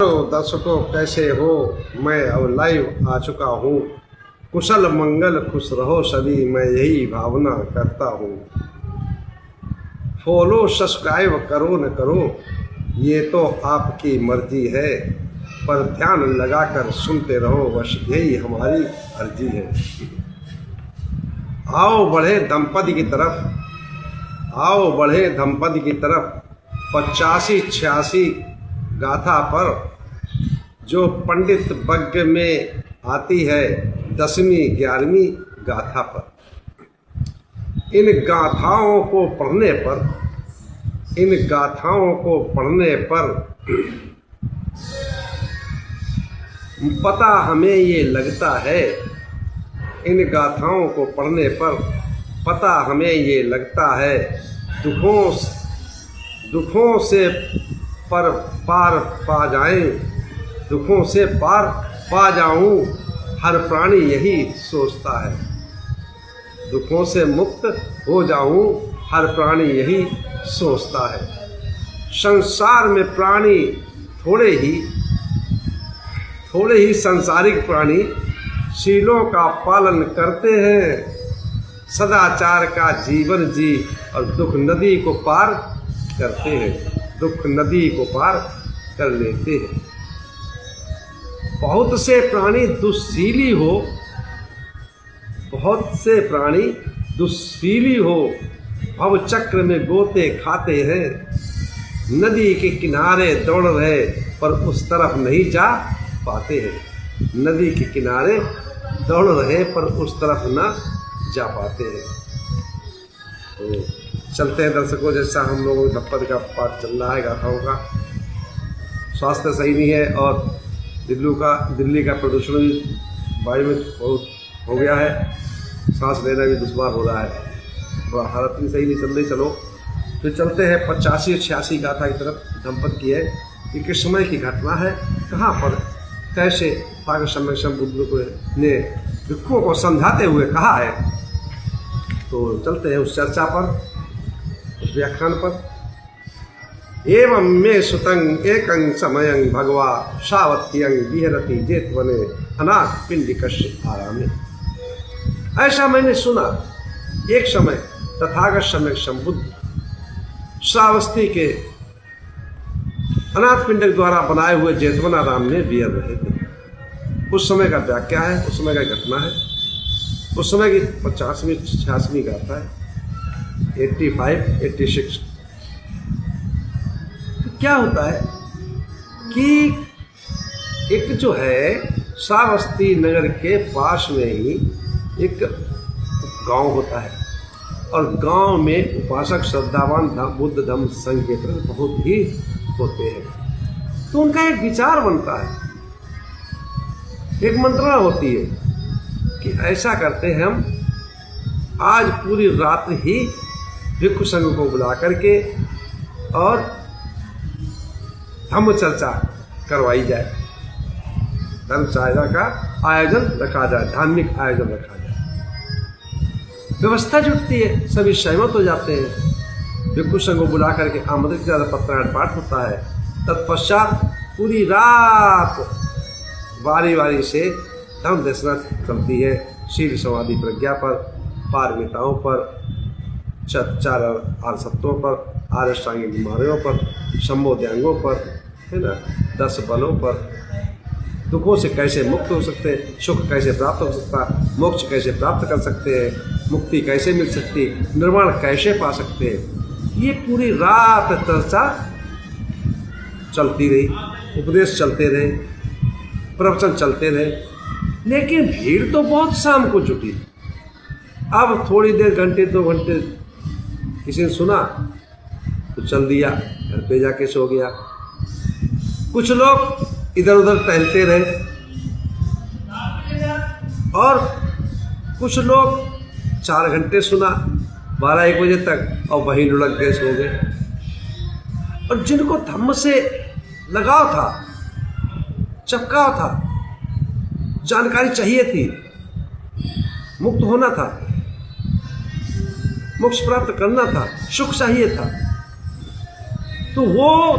Hello दर्शकों, कैसे हो? मैं अब लाइव आ चुका हूँ। कुशल मंगल खुश रहो सभी, मैं यही भावना करता हूँ। फॉलो सब्सक्राइब करो न करो ये तो आपकी मर्जी है, पर ध्यान लगाकर सुनते रहो, बस यही हमारी अर्जी है। आओ बढ़े दंपति की तरफ, आओ बढ़े दंपति की तरफ। 85-86 गाथा पर जो पंडित वज्ञ में आती है, 10वीं 11वीं गाथा पर। इन गाथाओं को पढ़ने पर, इन गाथाओं को पढ़ने पर पता हमें ये लगता है, इन गाथाओं को पढ़ने पर पता हमें ये लगता है, दुखों से पर पार पा जाएं, दुखों से पार पा जाऊं, हर प्राणी यही सोचता है। दुखों से मुक्त हो जाऊं, हर प्राणी यही सोचता है। संसार में प्राणी थोड़े ही सांसारिक प्राणी शीलों का पालन करते हैं, सदाचार का जीवन जी और दुख नदी को पार करते हैं, दुख नदी को पार कर लेते हैं। बहुत से प्राणी दुस्सीली हो, बहुत से प्राणी दुस्सीली हो, भव चक्र में गोते खाते हैं, नदी के किनारे दौड़ रहे पर उस तरफ नहीं जा पाते हैं, नदी के किनारे दौड़ रहे पर उस तरफ न जा पाते हैं। तो चलते हैं दर्शकों, जैसा हम लोगों के दंपति का पाठ चल रहा है, गाथाओं का। स्वास्थ्य सही नहीं है और दिल्ली का प्रदूषण भी वायु में बहुत हो गया है, सांस लेना भी दुश्वार हो रहा है, थोड़ा हालत भी सही नहीं चल रही। चलो तो चलते हैं 85-86 गाथा की तरफ। दंपति की है, ये किस समय की घटना है, कहाँ पर, कैसे बुद्ध ने दुखों को समझाते हुए कहा है। तो चलते हैं उस चर्चा पर, उस व्याख्यान पर। एवं मे सुतं एकं समयं भगवा सावत्यं विहरति जेतवने अनाथ पिंडिकस्य आरामे। ऐसा मैंने सुना, एक समय तथागत समय संबुद्ध श्रावस्ती के अनाथ पिंडक द्वारा बनाए हुए जेतवन आराम में विहर रहे थे। उस समय का व्याख्या है, उस समय का घटना है, उस समय की 85-86 गाथा है, 85-86। क्या होता है कि एक जो है श्रावस्ती नगर के पास में ही एक गांव होता है, और गांव में उपासक श्रद्धावान बुद्ध धम्म संघ के प्रति बहुत ही होते हैं। तो उनका एक विचार बनता है, एक मंत्रणा होती है कि ऐसा करते हैं, हम आज पूरी रात ही भिक्षु संघ को बुला करके और धम्म चर्चा करवाई जाए, धर्म चर्चा का आयोजन रखा जाए, धार्मिक आयोजन रखा जाए। व्यवस्था जुटती है, सभी सहमत हो जाते हैं, भिक्षु संघ को बुला करके आमंत्रित पत्रायण पाठ होता है। तत्पश्चात पूरी रात बारी बारी से धर्म देशना चलती है, शील समाधि प्रज्ञा पर, पारमिताओं पर, चार आर्सत्वों पर, आर्यष्टांगिक बीमारियों पर, संबोध्यांगों पर, है ना, 10 बलों पर, दुखों से कैसे मुक्त हो सकते हैं, सुख कैसे प्राप्त हो सकता है, मोक्ष कैसे प्राप्त कर सकते हैं, मुक्ति कैसे मिल सकती है, निर्वाण कैसे पा सकते हैं, ये पूरी रात चर्चा चलती रही, उपदेश चलते रहे, प्रवचन चलते रहे। लेकिन भीड़ तो बहुत शाम को जुटी। अब थोड़ी देर, घंटे 2 घंटे किसी ने सुना तो चल दिया, घर पे जाके सो गया। कुछ लोग इधर उधर टहलते रहे और कुछ लोग 4 घंटे सुना, 12-1 बजे तक, और वहीं लुढ़क गए, सो गए। और जिनको धम्म से लगाव था, चपकाव था, जानकारी चाहिए थी, मुक्त होना था, मोक्ष प्राप्त करना था, सुख चाहिए था, तो वो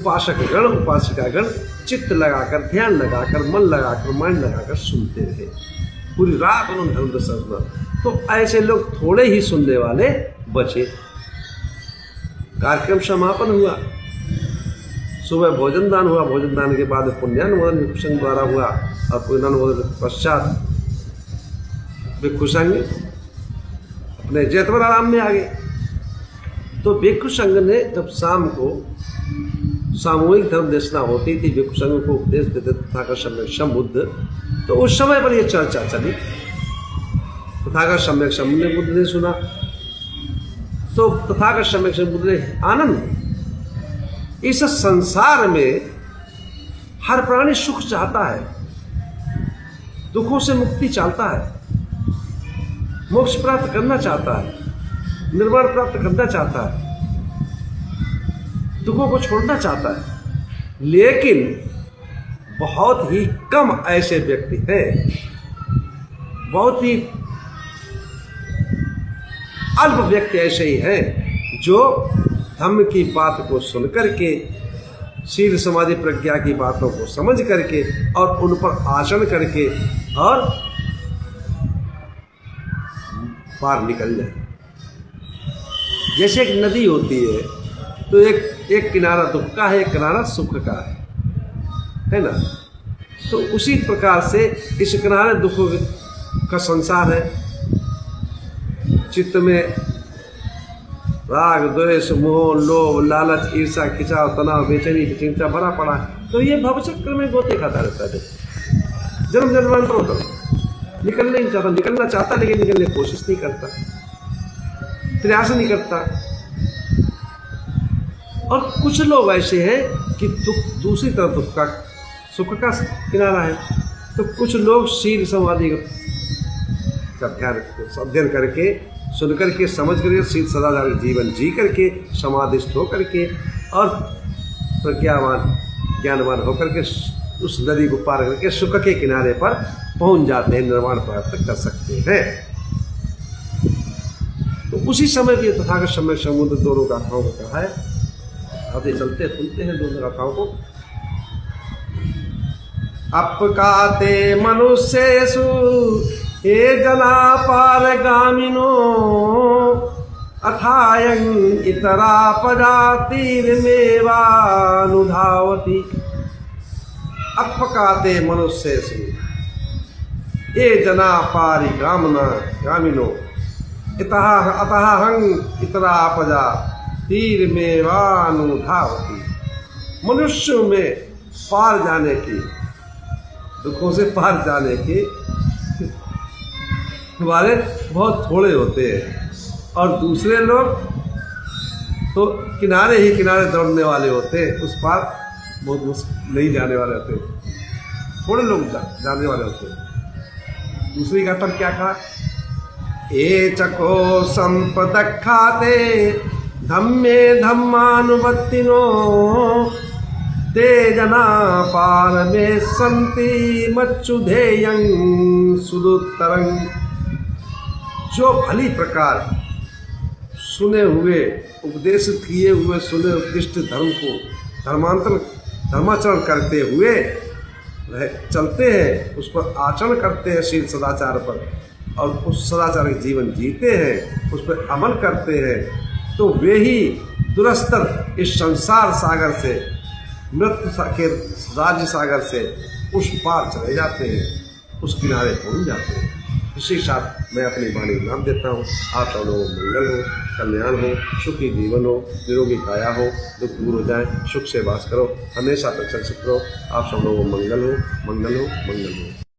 उपासक गण उपासिका गण चित्त लगाकर, ध्यान लगाकर, मन लगाकर, माइंड लगाकर सुनते रहे। पूरी रात उन्होंने धर्म दर्शन सुना। तो ऐसे लोग थोड़े ही सुनने वाले बचे। कार्यक्रम समापन हुआ, सुबह भोजन दान हुआ, भोजन दान के बाद पुण्यानुमोदन भिक्षु संघ द्वारा हुआ और पुण्यानुमोदन पश्चात भिक्षु संघ अपने जेतवर आराम में आ गए। तो भिक्षु संघ ने जब शाम को सामूहिक धर्म देशना होती थी, भिक्षु संघ को उपदेश देते तथागत सम्यक संबुद्ध, तो उस समय पर यह चर्चा चली। तथागत सम्यक संबुद्ध ने बुद्ध ने सुना, तो तथागत सम्यक संबुद्ध ने आनंद, इस संसार में हर प्राणी सुख चाहता है, दुखों से मुक्ति चाहता है, मोक्ष प्राप्त करना चाहता है, निर्वाण प्राप्त करना चाहता है, दुखों को छोड़ना चाहता है। लेकिन बहुत ही कम ऐसे व्यक्ति हैं, बहुत ही अल्प व्यक्ति ऐसे ही हैं जो धम्म की बात को सुन करके, शील समाधि प्रज्ञा की बातों को समझ करके और उन पर आचरण करके और पार निकल जाए। जैसे एक नदी होती है तो एक किनारा दुख का है, एक किनारा सुख का है ना। तो उसी प्रकार से इस किनारे दुख का संसार है, चित्त में राग द्वेष मोह लोभ लालच ईर्षा खिंचाव तनाव बेचैनी चिंता भरा पड़ा है। तो ये भवचक्र में गोते खाता रहता है, जन्म जन्मांतर होता, निकलना नहीं चाहता, निकलना चाहता लेकिन निकलने की कोशिश नहीं करता, प्रयास नहीं करता। और कुछ लोग ऐसे हैं कि दुख दूसरी तरफ दुख का सुख का किनारा है। तो कुछ लोग शील समाधि का ध्यान अध्ययन करके, सुन करके, समझ करके, शील सदाचार जीवन जी करके, समाधिस्थ होकर के और प्रज्ञावान ज्ञानवान होकर के उस नदी को पार करके सुख के किनारे पर पहुंच जाते हैं, निर्वाण प्राप्त कर सकते हैं। तो उसी समय भी तथागत सम्यक संबुद्ध दोनों गाथाओं को कहा है। आते चलते सुनते हैं दोनों गाथाओं को। अपकाते मनुष्येषु हे जना पारगामिनो अथायं इतरा पदातिर्मेवानुधावति। अपकाते मनुष्येषु हे जना पारिगामिनो अतः इतरा पदातिर्मेवानुधावति। मनुष्यों में पार जाने की, दुखों से पार जाने के वाले बहुत थोड़े होते हैं और दूसरे लोग तो किनारे ही किनारे दौड़ने वाले होते हैं, उस पार बहुत नहीं जाने वाले होते हैं, थोड़े लोग जाने वाले होते हैं। दूसरी का तब क्या कहा, ए चको संपदखाते धम्मे धम्मानुबत्तिनो ते जना पार में संति मच्चुधेयं सुदुत्तरं। जो भली प्रकार सुने हुए, उपदेशित किए हुए, सुने उत्कृष्ट धर्म को धर्माचरण करते हुए चलते हैं, उस पर आचरण करते हैं, शील सदाचार पर, और उस सदाचार के जीवन जीते हैं, उस पर अमल करते हैं, तो वे ही दुरस्तर इस संसार सागर से, मृत्यु के राज्य सागर से उस पार चले जाते हैं, उस किनारे पहुंच जाते हैं। इसी साथ मैं अपनी वाणी नाम देता हूँ। आप सब लोगों को मंगल हो, कल्याण हो, सुखी जीवन हो, निरोगी काया हो, दुख दूर हो जाए, सुख से वास करो, हमेशा प्रसन्न सुख रहो। आप सब लोगों को मंगल हो, मंगल हो, मंगल हो।